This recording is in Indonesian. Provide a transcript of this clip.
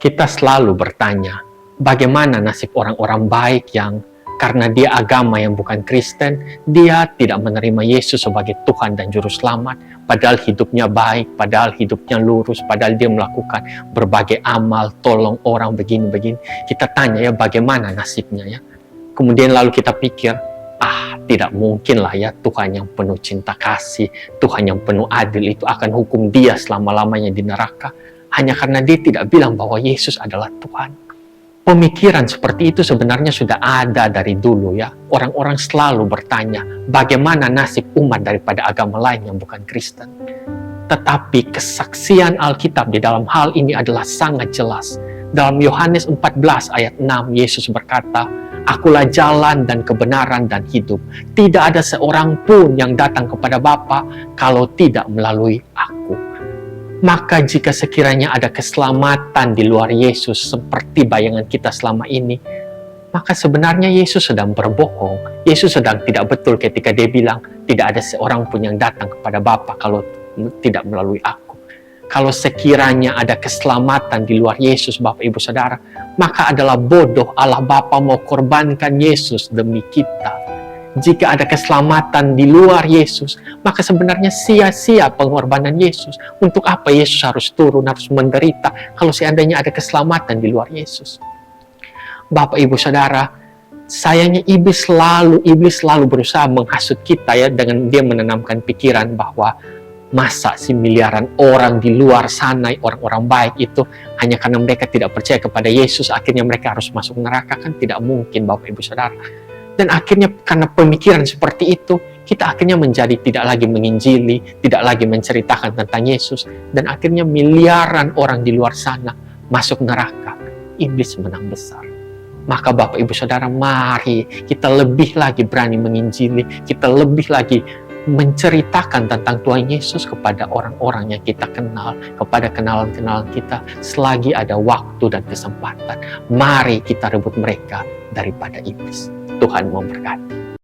Kita selalu bertanya, bagaimana nasib orang-orang baik yang karena dia agama yang bukan Kristen, dia tidak menerima Yesus sebagai Tuhan dan Juru Selamat, padahal hidupnya baik, padahal hidupnya lurus, padahal dia melakukan berbagai amal, tolong orang begini-begini. Kita tanya ya, bagaimana nasibnya ya? Kemudian lalu kita pikir, tidak mungkin lah ya Tuhan yang penuh cinta kasih, Tuhan yang penuh adil itu akan hukum dia selama-lamanya di neraka, hanya karena dia tidak bilang bahwa Yesus adalah Tuhan. Pemikiran seperti itu sebenarnya sudah ada dari dulu ya. Orang-orang selalu bertanya, bagaimana nasib umat daripada agama lain yang bukan Kristen. Tetapi kesaksian Alkitab di dalam hal ini adalah sangat jelas. Dalam Yohanes 14 ayat 6, Yesus berkata, "Akulah jalan dan kebenaran dan hidup. Tidak ada seorang pun yang datang kepada Bapa kalau tidak melalui Aku." Maka jika sekiranya ada keselamatan di luar Yesus seperti bayangan kita selama ini, maka sebenarnya Yesus sedang berbohong. Yesus sedang tidak betul ketika dia bilang, tidak ada seorang pun yang datang kepada Bapa kalau tidak melalui Aku. Kalau sekiranya ada keselamatan di luar Yesus, Bapak Ibu Saudara, maka adalah bodoh Allah Bapa mau korbankan Yesus demi kita. Jika ada keselamatan di luar Yesus, maka sebenarnya sia-sia pengorbanan Yesus. Untuk apa Yesus harus turun, harus menderita, kalau seandainya ada keselamatan di luar Yesus? Bapak Ibu Saudara, sayangnya iblis selalu berusaha menghasut kita ya, dengan dia menanamkan pikiran bahwa masa si miliaran orang di luar sana, orang-orang baik itu, hanya karena mereka tidak percaya kepada Yesus, akhirnya mereka harus masuk neraka. Kan tidak mungkin, Bapak Ibu Saudara. Dan akhirnya karena pemikiran seperti itu, kita akhirnya menjadi tidak lagi menginjili, tidak lagi menceritakan tentang Yesus, dan akhirnya miliaran orang di luar sana masuk neraka. Iblis menang besar. Maka Bapak Ibu Saudara, mari kita lebih lagi berani menginjili, kita lebih lagi menceritakan tentang Tuhan Yesus kepada orang-orang yang kita kenal, kepada kenalan-kenalan kita, selagi ada waktu dan kesempatan. Mari kita rebut mereka daripada iblis. Tuhan memberkati.